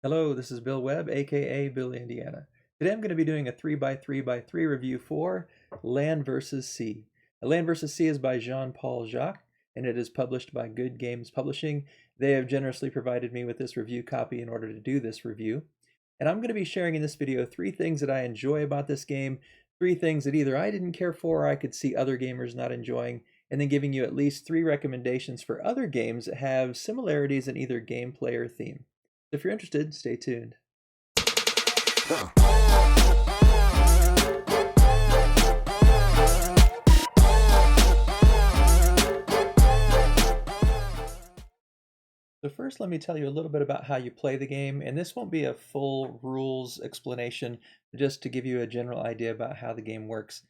Hello, this is Bill Webb, aka Bill Indiana. Today I'm going to be doing a 3x3x3 review for Land vs. Sea. Land vs. Sea is by Jean-Paul Jacques, and it is published by Good Games Publishing. They have generously provided me with this review copy in order to do this review. And I'm going to be sharing in this video 3 things that I enjoy about this game, 3 things that either I didn't care for or I could see other gamers not enjoying, and then giving you at least 3 recommendations for other games that have similarities in either gameplay or theme. If you're interested, stay tuned. So first, let me tell you a little bit about how you play the game, and this won't be a full rules explanation, just to give you a general idea about how the game works.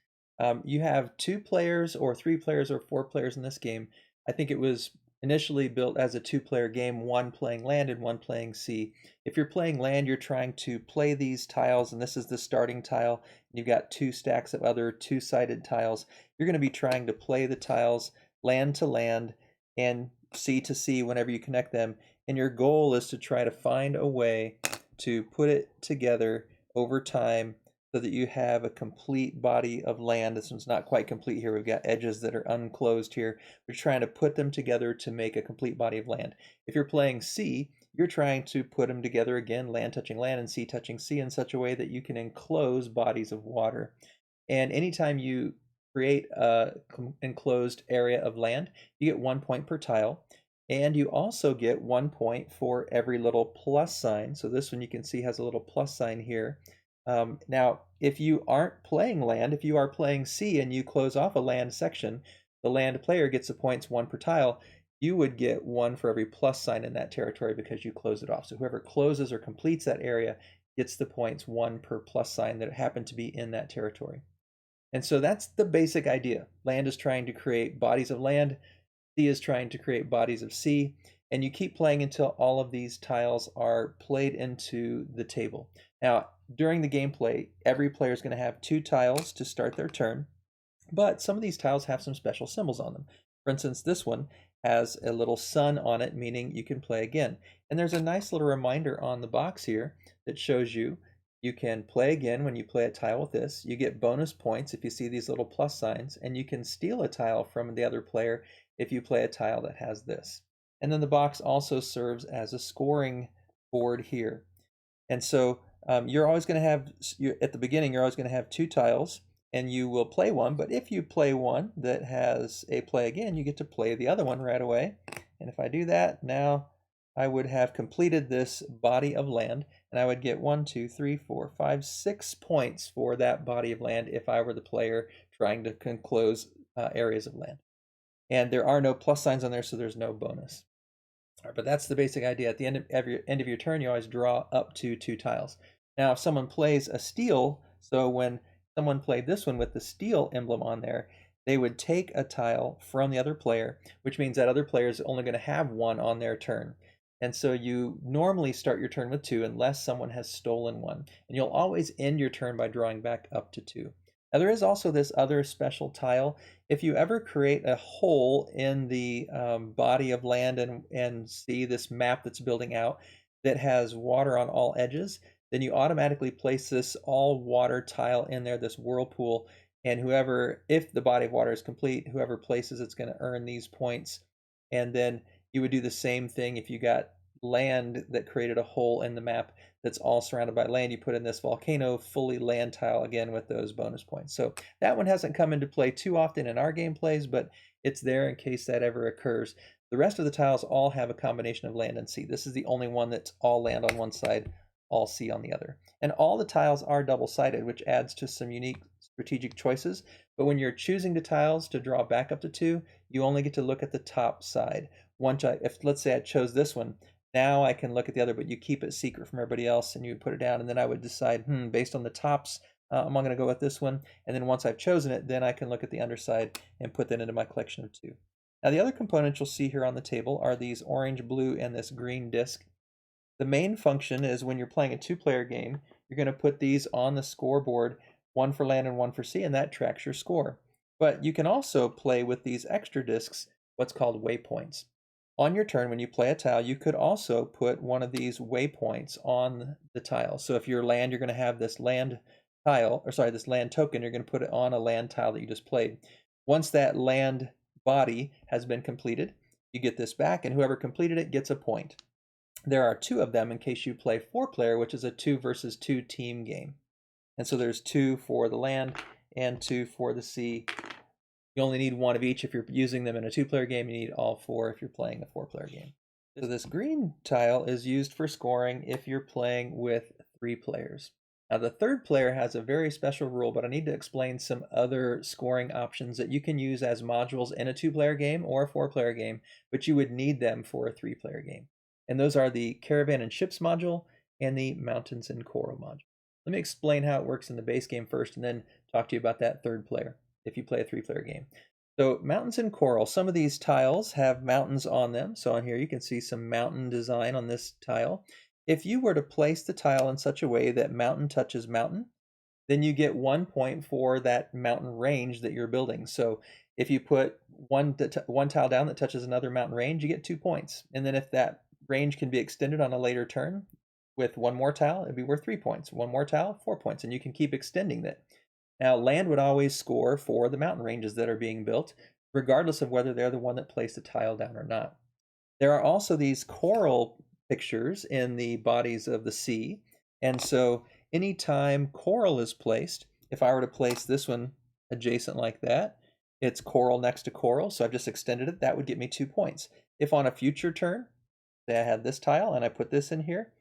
You have 2 players or 3 players or 4 players in this game. I think it was initially built as a 2-player game, one playing land and one playing sea. If you're playing land, you're trying to play these tiles, and this is the starting tile. You've got 2 stacks of other 2-sided tiles. You're going to be trying to play the tiles land to land and sea to sea whenever you connect them, and your goal is to try to find a way to put it together over time so that you have a complete body of land. This one's not quite complete here. We've got edges that are unclosed here. We're trying to put them together to make a complete body of land. If you're playing sea, you're trying to put them together again, land touching land and sea touching sea, in such a way that you can enclose bodies of water. And anytime you create a enclosed area of land, you get 1 point per tile, and you also get 1 point for every little plus sign. So this one you can see has a little plus sign here. Now, if you aren't playing land, if you are playing sea and you close off a land section, the land player gets the points 1 per tile. You would get 1 for every plus sign in that territory because you close it off. So whoever closes or completes that area gets the points 1 per plus sign that happen to be in that territory. And so that's the basic idea. Land is trying to create bodies of land, sea is trying to create bodies of sea, and you keep playing until all of these tiles are played into the table. Now, during the gameplay, every player is going to have 2 tiles to start their turn, but some of these tiles have some special symbols on them. For instance, this one has a little sun on it, meaning you can play again. And there's a nice little reminder on the box here that shows you can play again when you play a tile with this. You get bonus points if you see these little plus signs, and you can steal a tile from the other player if you play a tile that has this. And then the box also serves as a scoring board here. And so you're always going to have, at the beginning, you're always going to have 2 tiles, and you will play one. But if you play one that has a play again, you get to play the other one right away. And if I do that, now I would have completed this body of land, and I would get 1, 2, 3, 4, 5, 6 points for that body of land if I were the player trying to enclose areas of land. And there are no plus signs on there, so there's no bonus. All right, but that's the basic idea. At the end of your turn, you always draw up to 2 tiles. Now, if someone plays a steal, so when someone played this one with the steal emblem on there, they would take a tile from the other player, which means that other player is only going to have 1 on their turn. And so you normally start your turn with 2 unless someone has stolen 1. And you'll always end your turn by drawing back up to 2. Now there is also this other special tile. If you ever create a hole in the body of land and see this map that's building out that has water on all edges, then you automatically place this all water tile in there, this whirlpool, and whoever, if the body of water is complete, whoever places it's going to earn these points. And then you would do the same thing if you got land that created a hole in the map that's all surrounded by land. You put in this volcano fully land tile again with those bonus points. So that one hasn't come into play too often in our gameplays, but it's there in case that ever occurs. The rest of the tiles all have a combination of land and sea. This is the only one that's all land on one side, all sea on the other. And all the tiles are double-sided, which adds to some unique strategic choices. But when you're choosing the tiles to draw back up to 2, you only get to look at the top side. If let's say I chose this one, now I can look at the other, but you keep it secret from everybody else, and you put it down, and then I would decide, based on the tops, I'm going to go with this one. And then once I've chosen it, then I can look at the underside and put that into my collection of 2. Now the other components you'll see here on the table are these orange, blue, and this green disc. The main function is when you're playing a 2-player game, you're going to put these on the scoreboard, 1 for land and 1 for sea, and that tracks your score. But you can also play with these extra discs, what's called waypoints. On your turn, when you play a tile, you could also put one of these waypoints on the tile. So if your land, you're going to have this land tile, or sorry, this land token, you're going to put it on a land tile that you just played. Once that land body has been completed, you get this back, and whoever completed it gets a point. There are 2 of them in case you play 4-player, which is a 2 versus 2 team game. And so there's 2 for the land and 2 for the sea. You only need 1 of each if you're using them in a 2-player game. You need all 4 if you're playing a 4-player game. So this green tile is used for scoring if you're playing with 3 players. Now the 3rd player has a very special rule, but I need to explain some other scoring options that you can use as modules in a 2-player game or a 4-player game, but you would need them for a 3-player game. And those are the Caravan and Ships module and the Mountains and Coral module. Let me explain how it works in the base game first, and then talk to you about that 3rd player if you play a 3-player game. So Mountains and Coral, some of these tiles have mountains on them. So on here you can see some mountain design on this tile. If you were to place the tile in such a way that mountain touches mountain, then you get 1 point for that mountain range that you're building. So if you put one tile down that touches another mountain range, you get 2 points. And then if that range can be extended on a later turn with 1 more tile, it'd be worth 3 points. 1 more tile, 4 points, and you can keep extending that. Now, land would always score for the mountain ranges that are being built, regardless of whether they're the one that placed the tile down or not. There are also these coral pictures in the bodies of the sea, and so anytime coral is placed, if I were to place this one adjacent like that, it's coral next to coral, so I've just extended it, that would get me 2 points. If on a future turn, say I had this tile and I put this in here,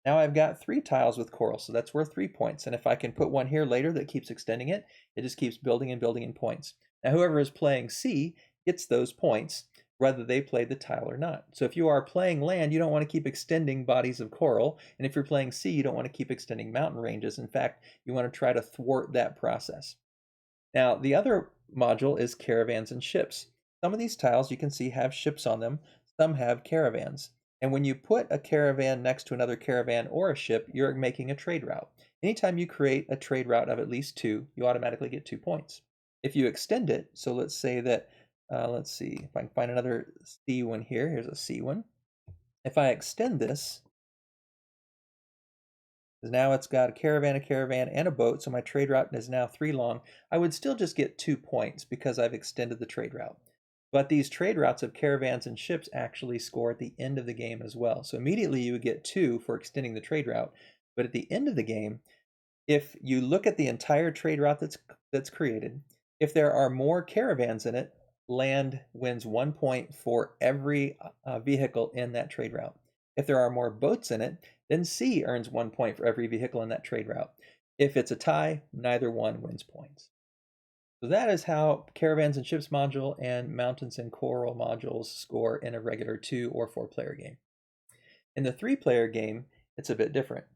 now I've got 3 tiles with coral, so that's worth 3 points. And if I can put one here later that keeps extending it, it just keeps building and building in points. Now whoever is playing sea gets those points, whether they play the tile or not. So if you are playing land, you don't want to keep extending bodies of coral. And if you're playing sea, you don't want to keep extending mountain ranges. In fact, you want to try to thwart that process. Now, the other module is caravans and ships. Some of these tiles you can see have ships on them, some have caravans. And when you put a caravan next to another caravan or a ship, you're making a trade route. Anytime you create a trade route of at least 2, you automatically get 2 points. If you extend it, so let's say that, let's see if I can find another C one here. Here's a C one. If I extend this, now it's got a caravan, and a boat, so my trade route is now 3 long. I would still just get 2 points because I've extended the trade route. But these trade routes of caravans and ships actually score at the end of the game as well. So immediately you would get 2 for extending the trade route. But at the end of the game, if you look at the entire trade route that's created, if there are more caravans in it, land wins 1 point for every vehicle in that trade route. If there are more boats in it, then sea earns 1 point for every vehicle in that trade route. If it's a tie, neither one wins points. So that is how Caravans and Ships module and Mountains and Coral modules score in a regular 2 or 4-player game. In the 3-player game, it's a bit different.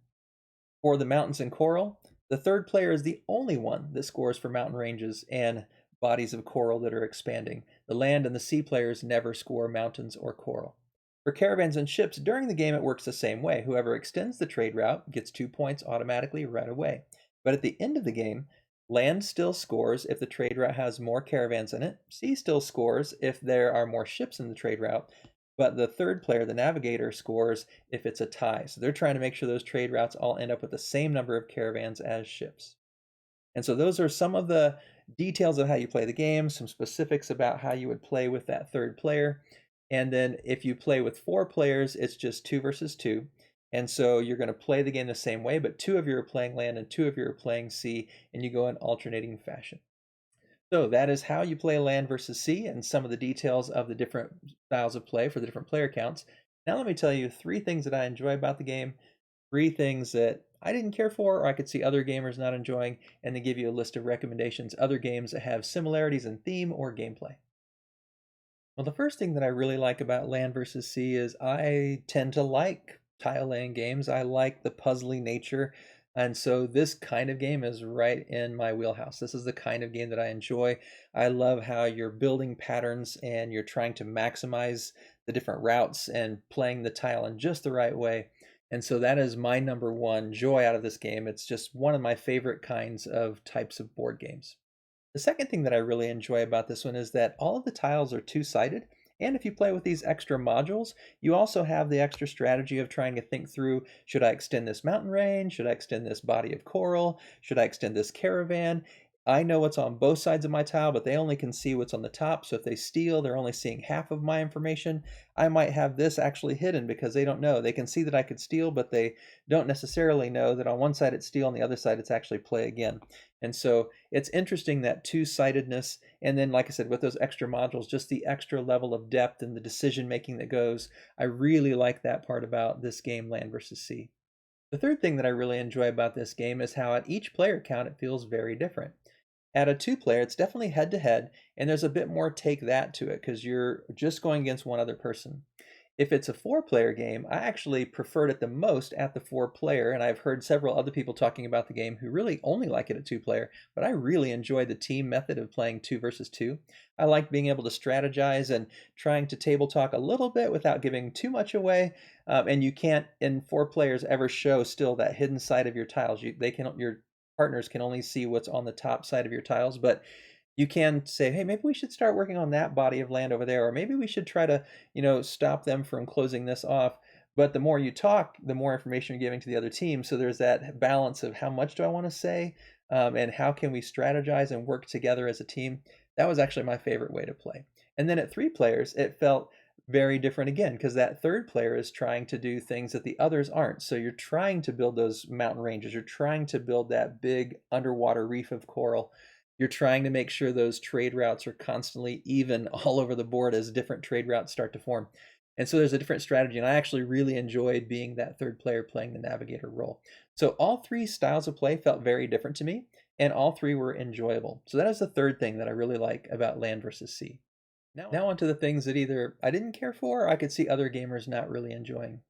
For the Mountains and Coral, the 3rd player is the only one that scores for mountain ranges and bodies of coral that are expanding. The land and the sea players never score mountains or coral. For Caravans and Ships, during the game it works the same way. Whoever extends the trade route gets 2 points automatically right away. But at the end of the game, land still scores if the trade route has more caravans in it. Sea still scores if there are more ships in the trade route. But the 3rd player, the navigator, scores if it's a tie. So they're trying to make sure those trade routes all end up with the same number of caravans as ships. And so those are some of the details of how you play the game, some specifics about how you would play with that 3rd player. And then if you play with 4 players, it's just 2 versus 2. And so you're going to play the game the same way, but 2 of you are playing land and 2 of you are playing sea, and you go in alternating fashion. So that is how you play land versus sea and some of the details of the different styles of play for the different player counts. Now let me tell you 3 things that I enjoy about the game, 3 things that I didn't care for or I could see other gamers not enjoying, and then give you a list of recommendations, other games that have similarities in theme or gameplay. Well, the first thing that I really like about land versus sea is I tend to like tile laying games. I like the puzzly nature. And so this kind of game is right in my wheelhouse. This is the kind of game that I enjoy. I love how you're building patterns and you're trying to maximize the different routes and playing the tile in just the right way. And so that is my number one joy out of this game. It's just one of my favorite kinds of types of board games. The second thing that I really enjoy about this one is that all of the tiles are two-sided, And if you play with these extra modules, you also have the extra strategy of trying to think through, should I extend this mountain range? Should I extend this body of coral? Should I extend this caravan? I know what's on both sides of my tile, but they only can see what's on the top. So if they steal, they're only seeing half of my information. I might have this actually hidden because they don't know. They can see that I could steal, but they don't necessarily know that on one side it's steal, on the other side it's actually play again. And so it's interesting, that two-sidedness, and then like I said, with those extra modules, just the extra level of depth and the decision making that goes. I really like that part about this game, Land versus Sea. The third thing that I really enjoy about this game is how at each player count it feels very different. At a two-player, it's definitely head-to-head, and there's a bit more take that to it because you're just going against one other person. If it's a four-player game, I actually preferred it the most at the four-player, and I've heard several other people talking about the game who really only like it at two-player, but I really enjoy the team method of playing two versus two. I like being able to strategize and trying to table talk a little bit without giving too much away, and you can't, in four players, ever show still that hidden side of your tiles. Your partners can only see what's on the top side of your tiles, but you can say, hey, maybe we should start working on that body of land over there, or maybe we should try to, stop them from closing this off. But the more you talk, the more information you're giving to the other team. So there's that balance of how much do I want to say, and how can we strategize and work together as a team. That was actually my favorite way to play. And then at three players, it felt very different again, because that third player is trying to do things that the others aren't. So you're trying to build those mountain ranges, you're trying to build that big underwater reef of coral, you're trying to make sure those trade routes are constantly even all over the board as different trade routes start to form. And so there's a different strategy, and I actually really enjoyed being that third player playing the navigator role. So all three styles of play felt very different to me, and all three were enjoyable. So that is the third thing that I really like about Land versus Sea. Now on to the things that either I didn't care for or I could see other gamers not really enjoying.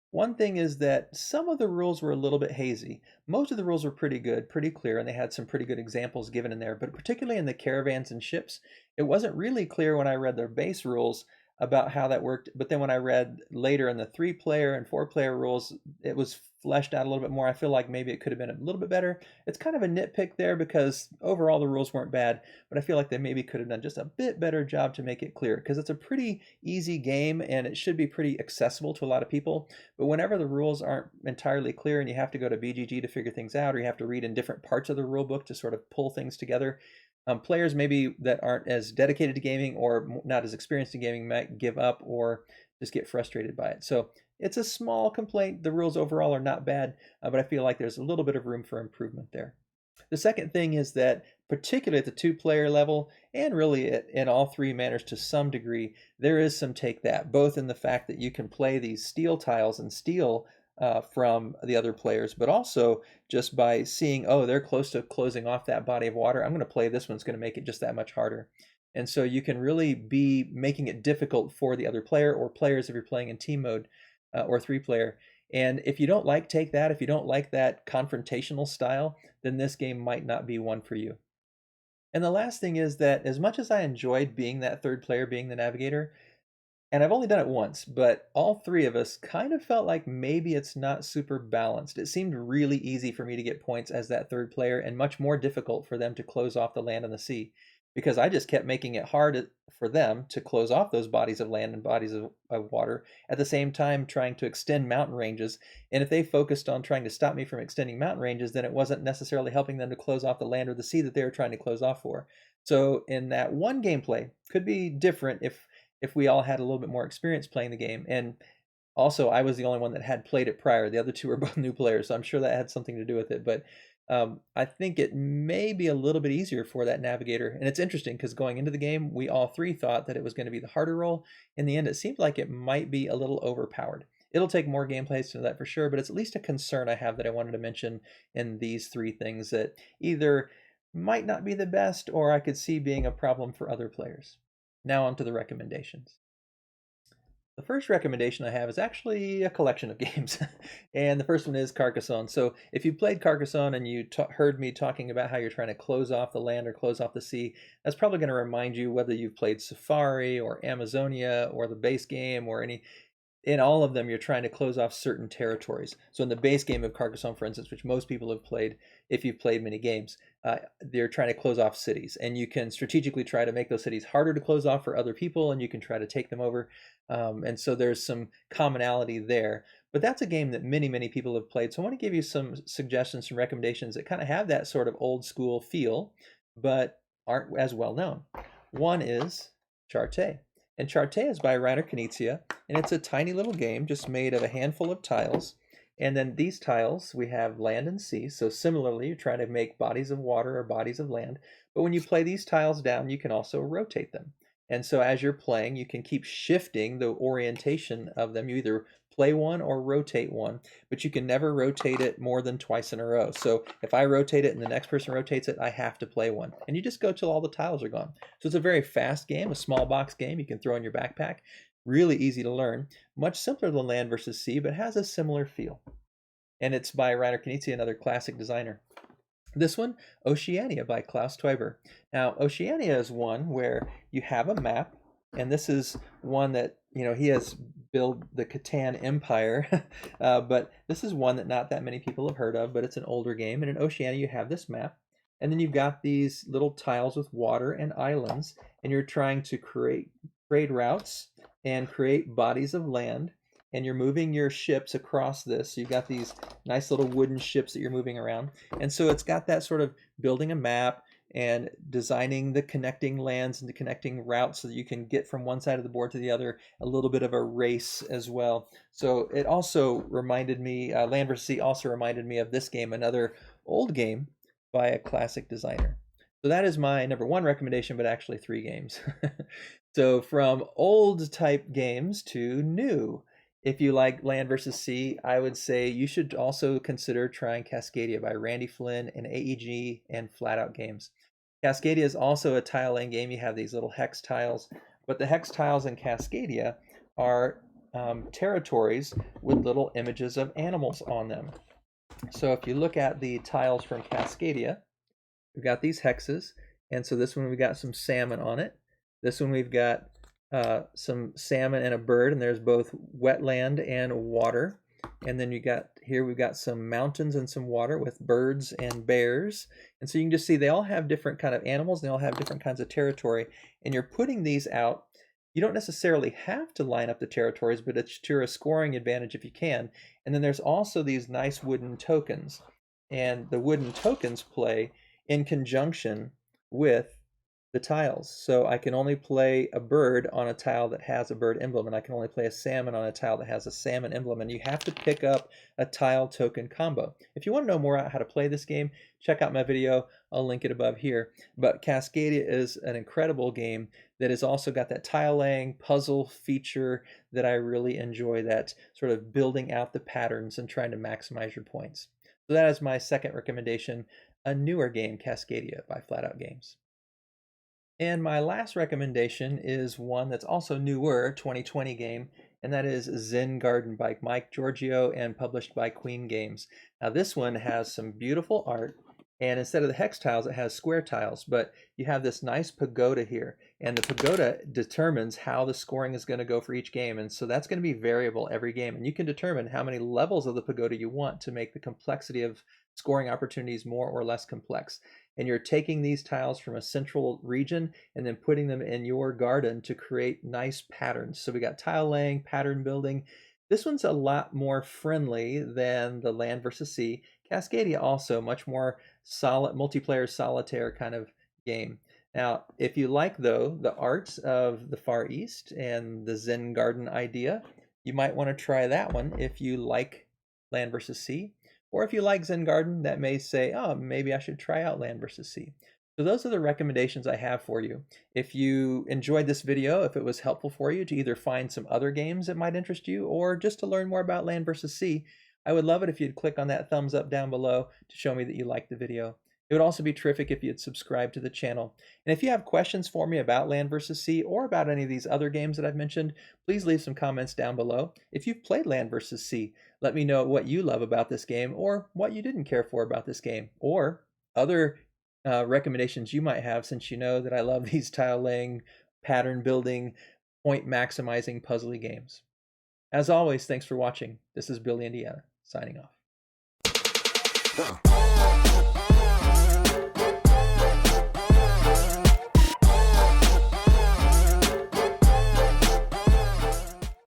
One thing is that some of the rules were a little bit hazy. Most of the rules were pretty good, pretty clear, and they had some pretty good examples given in there, but particularly in the caravans and ships, it wasn't really clear when I read their base rules about how that worked. But then when I read later in the three-player and four-player rules, it was fleshed out a little bit more. I feel like maybe it could have been a little bit better. It's kind of a nitpick there because overall the rules weren't bad, but I feel like they maybe could have done just a bit better job to make it clear, because it's a pretty easy game and it should be pretty accessible to a lot of people. But whenever the rules aren't entirely clear and you have to go to BGG to figure things out, or you have to read in different parts of the rule book to sort of pull things together, players maybe that aren't as dedicated to gaming or not as experienced in gaming might give up or just get frustrated by it. So it's a small complaint. The rules overall are not bad, but I feel like there's a little bit of room for improvement there. The second thing is that, particularly at the two-player level, and really in all three manners to some degree, there is some take that, both in the fact that you can play these steel tiles and steal from the other players, but also just by seeing, oh, they're close to closing off that body of water, I'm going to play this one's going to make it just that much harder. And so you can really be making it difficult for the other player or players if you're playing in team mode or three-player. And if you don't like take that, if you don't like that confrontational style, then this game might not be one for you. And the last thing is that as much as I enjoyed being that third player, being the navigator, and I've only done it once, but all three of us kind of felt like maybe it's not super balanced. It seemed really easy for me to get points as that third player and much more difficult for them to close off the land and the sea, because I just kept making it hard for them to close off those bodies of land and bodies of water, at the same time trying to extend mountain ranges. And if they focused on trying to stop me from extending mountain ranges, then it wasn't necessarily helping them to close off the land or the sea that they were trying to close off for. So in that one gameplay, could be different if we all had a little bit more experience playing the game. And also, I was the only one that had played it prior. The other two were both new players, so I'm sure that had something to do with it. But I think it may be a little bit easier for that navigator. And it's interesting because going into the game, we all three thought that it was going to be the harder role. In the end, it seemed like it might be a little overpowered. It'll take more gameplays to know that for sure, but it's at least a concern I have that I wanted to mention in these three things that either might not be the best or I could see being a problem for other players. Now on to the recommendations. The first recommendation I have is actually a collection of games, and the first one is Carcassonne. So if you played Carcassonne and you heard me talking about how you're trying to close off the land or close off the sea, that's probably going to remind you, whether you've played Safari or Amazonia or the base game or any in all of them, you're trying to close off certain territories. So in the base game of Carcassonne, for instance, which most people have played, if you've played many games, they're trying to close off cities, and you can strategically try to make those cities harder to close off for other people, and you can try to take them over. And so there's some commonality there. But that's a game that many people have played. So I want to give you some suggestions, some recommendations that kind of have that sort of old school feel, but aren't as well known. One is Charte. And Charte is by Reiner Knizia, and it's a tiny little game just made of a handful of tiles. And then these tiles, we have land and sea. So similarly, you're trying to make bodies of water or bodies of land. But when you play these tiles down, you can also rotate them. And so as you're playing, you can keep shifting the orientation of them. You either play one or rotate one, but you can never rotate it more than twice in a row. So if I rotate it and the next person rotates it, I have to play one. And you just go till all the tiles are gone. So it's a very fast game, a small box game you can throw in your backpack. Really easy to learn. Much simpler than Land versus Sea, but has a similar feel. And it's by Reiner Knizia, another classic designer. This one, Oceania by Klaus Teuber. Now, Oceania is one where you have a map, and this is one that, he has built the Catan Empire, but this is one that not that many people have heard of, but it's an older game. And in Oceania, you have this map, and then you've got these little tiles with water and islands, and you're trying to create trade routes and create bodies of land, and you're moving your ships across this. So you've got these nice little wooden ships that you're moving around. And so it's got that sort of building a map and designing the connecting lands and the connecting routes so that you can get from one side of the board to the other, a little bit of a race as well. So it also reminded me, Land vs. Sea also reminded me of this game, another old game by a classic designer. So that is my number one recommendation, but actually 3 games. So from old type games to new. If you like Land vs. Sea, I would say you should also consider trying Cascadia by Randy Flynn and AEG and Flatout Games. Cascadia is also a tile laying game. You have these little hex tiles, but the hex tiles in Cascadia are territories with little images of animals on them. So if you look at the tiles from Cascadia, we've got these hexes, and so this one we've got some salmon on it. This one we've got some salmon and a bird, and there's both wetland and water. And then you got here we've got some mountains and some water with birds and bears. And so you can just see they all have different kind of animals, and they all have different kinds of territory. And you're putting these out. You don't necessarily have to line up the territories, but it's to a scoring advantage if you can. And then there's also these nice wooden tokens. And the wooden tokens play in conjunction with the tiles. So I can only play a bird on a tile that has a bird emblem, and I can only play a salmon on a tile that has a salmon emblem, and you have to pick up a tile token combo. If you want to know more about how to play this game, check out my video. I'll link it above here. But Cascadia is an incredible game that has also got that tile laying puzzle feature that I really enjoy, that sort of building out the patterns and trying to maximize your points. So that is my second recommendation, a newer game, Cascadia by Flatout Games. And my last recommendation is one that's also newer, 2020 game, and that is Zen Garden by Mike Giorgio and published by Queen Games. Now this one has some beautiful art, and instead of the hex tiles, it has square tiles, but you have this nice pagoda here, and the pagoda determines how the scoring is going to go for each game, and so that's going to be variable every game, and you can determine how many levels of the pagoda you want to make the complexity of scoring opportunities more or less complex. And you're taking these tiles from a central region and then putting them in your garden to create nice patterns. So we got tile laying, pattern building. This one's a lot more friendly than the Land versus Sea. Cascadia also much more solid, multiplayer solitaire kind of game. Now, if you like, though, the arts of the Far East and the Zen Garden idea, you might want to try that one if you like Land versus Sea. Or if you like Zen Garden, that may say, oh, maybe I should try out Land vs. Sea. So those are the recommendations I have for you. If you enjoyed this video, if it was helpful for you to either find some other games that might interest you or just to learn more about Land vs. Sea, I would love it if you'd click on that thumbs up down below to show me that you liked the video. It would also be terrific if you'd subscribe to the channel. And if you have questions for me about Land vs. Sea or about any of these other games that I've mentioned, please leave some comments down below. If you've played Land vs. Sea, let me know what you love about this game or what you didn't care for about this game, or other recommendations you might have, since you know that I love these tile laying, pattern building, point maximizing puzzly games. As always, thanks for watching. This is Bill Indiana, signing off.